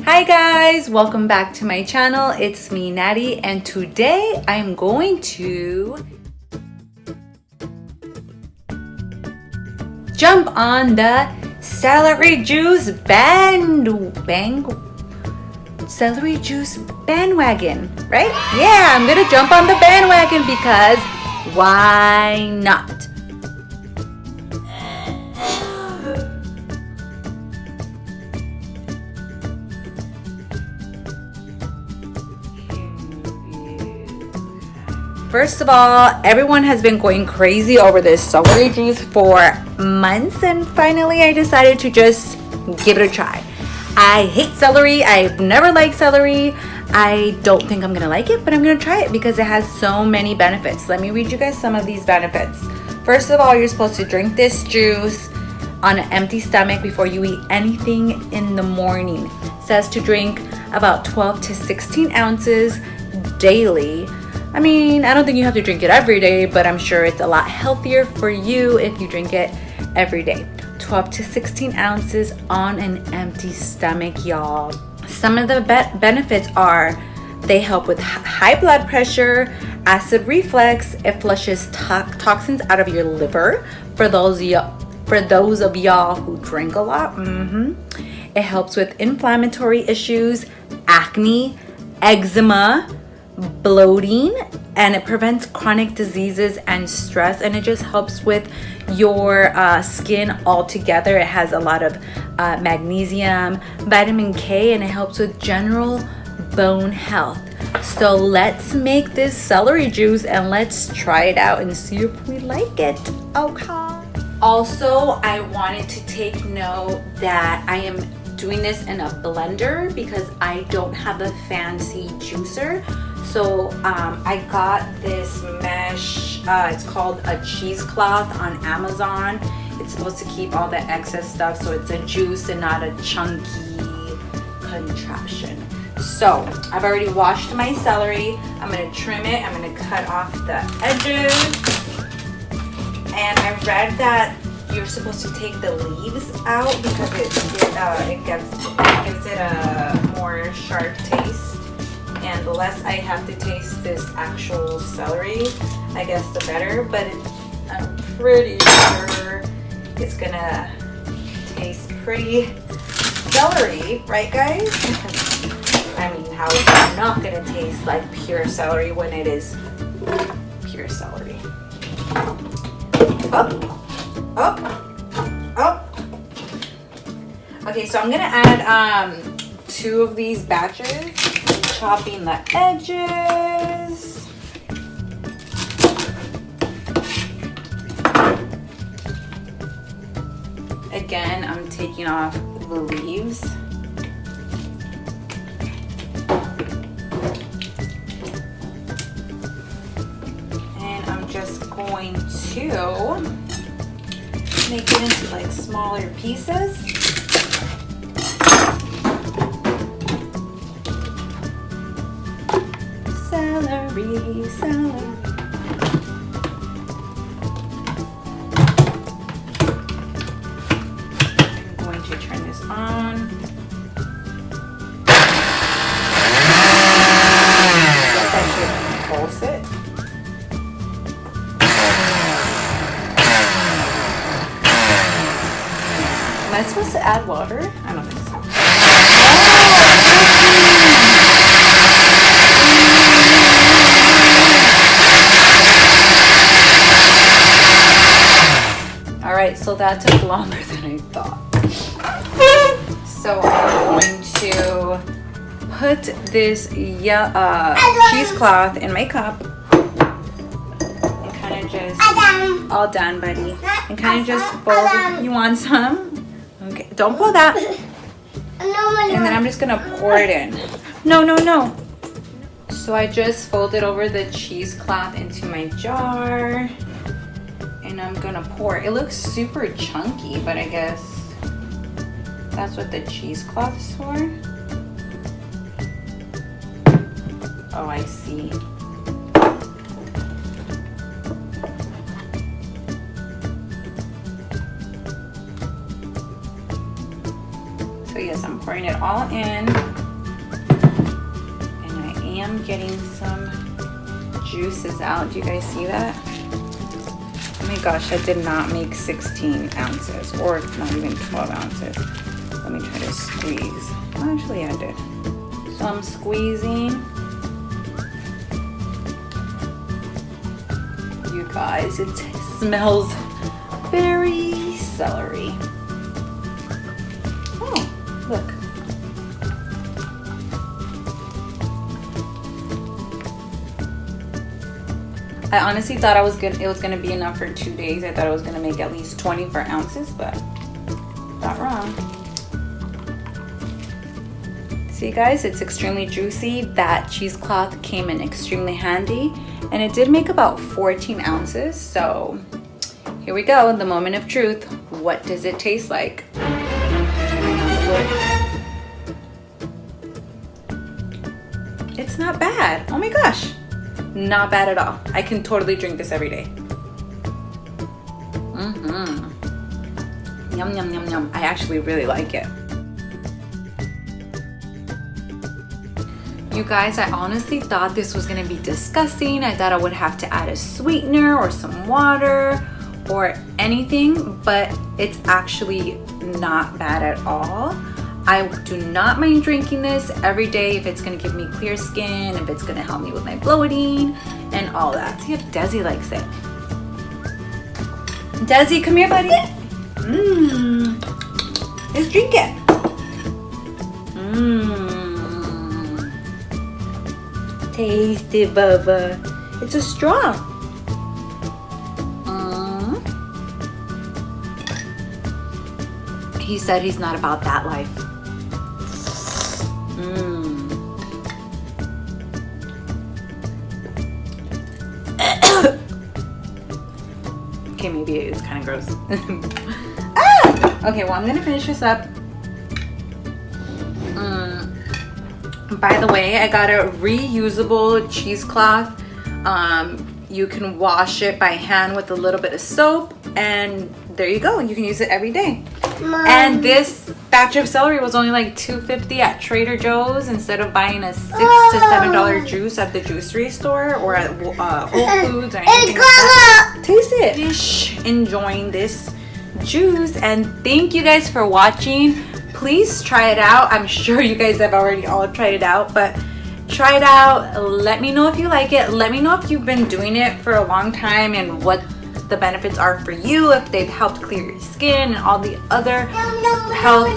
Hi guys, welcome back to my channel. It's me, Natty, and today I'm going to jump on the celery juice celery juice bandwagon, right? Yeah, I'm gonna jump on the bandwagon because why not? First of all, everyone has been going crazy over this celery juice for months, and finally I decided to just give it a try. I hate celery. I've never liked celery. I don't think I'm gonna like it, but I'm gonna try it because it has so many benefits. Let me read you guys some of these benefits. First of all, you're supposed to drink this juice on an empty stomach before you eat anything in the morning. It says to drink about 12 to 16 ounces daily. I mean, I don't think you have to drink it every day, but I'm sure it's a lot healthier for you if you drink it every day. 12 to 16 ounces on an empty stomach, y'all. Some of the benefits are they help with high blood pressure, acid reflux. It flushes toxins out of your liver for those of y'all who drink a lot. It helps with inflammatory issues, acne, eczema, bloating, and it prevents chronic diseases and stress, and it just helps with your skin altogether. It has a lot of magnesium, vitamin K, and it helps with general bone health. So let's make this celery juice and let's try it out and see if we like it. Okay. Also, I wanted to take note that I am doing this in a blender because I don't have a fancy juicer. So I got this mesh, it's called a cheesecloth on Amazon. It's supposed to keep all the excess stuff, so it's a juice and not a chunky contraption. So I've already washed my celery. I'm gonna trim it, I'm gonna cut off the edges. And I read that you're supposed to take the leaves out because it gives it a more sharp taste. And the less I have to taste this actual celery, I guess the better, but I'm pretty sure it's gonna taste pretty celery, right guys? I mean, how is it not gonna taste like pure celery when it is pure celery? Okay, so I'm gonna add 2 of these batches. Chopping the edges. Again, I'm taking off the leaves. And I'm just going to make it into like smaller pieces. Celery, celery. I'm going to turn this on. I should pulse it. Am I supposed to add water? I don't think so. Alright, so that took longer than I thought. So I'm going to put this cheesecloth in my cup and kind of just, all done buddy, and kind of just fold it. You want some? Okay, don't pull that. And then I'm just gonna pour it in. No. So I just folded over the cheesecloth into my jar. And I'm gonna pour. It looks super chunky, but I guess that's what the cheesecloth is for. Oh, I see. So yes, I'm pouring it all in. am getting some juices out. Do you guys see that? Oh my gosh, I did not make 16 ounces or not even 12 ounces. Let me try to squeeze. Well, actually, I did. So I'm squeezing. You guys, it smells very celery. Oh, look. I honestly thought it was gonna be enough for 2 days. I thought I was gonna make at least 24 ounces, but not wrong. See guys, it's extremely juicy. That cheesecloth came in extremely handy, and it did make about 14 ounces. So here we go, the moment of truth. What does it taste like? It's not bad. Oh my gosh. Not bad at all. I can totally drink this every day. Yum, yum, yum, yum. I actually really like it. You guys, I honestly thought this was gonna be disgusting. I thought I would have to add a sweetener or some water or anything, but it's actually not bad at all. I do not mind drinking this every day if it's gonna give me clear skin, if it's gonna help me with my bloating and all that. See if Desi likes it. Desi, come here, buddy. Let's drink it. Tasty, Bubba. It's a straw. He said he's not about that life. Okay, maybe it's kind of gross. Okay, well, I'm gonna finish this up. By the way, I got a reusable cheesecloth. You can wash it by hand with a little bit of soap, and there you go. You can use it every day. Mom. And this batch of celery was only like $2.50 at Trader Joe's instead of buying a $6 to $7 juice at the juicery store or at Whole Foods or anything like that. Taste it. Enjoying this juice, and thank you guys for watching. Please try it out. I'm sure you guys have already all tried it out, but try it out. Let me know if you like it. Let me know if you've been doing it for a long time and what the benefits are for you, if they've helped clear your skin and all the other health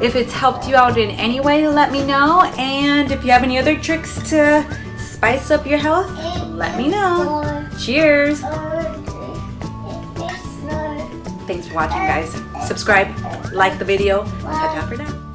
if it's helped you out in any way, let me know. And if you have any other tricks to spice up your health, let me know. Cheers. Thanks for watching, guys. Subscribe, like the video. Ta-ta for now.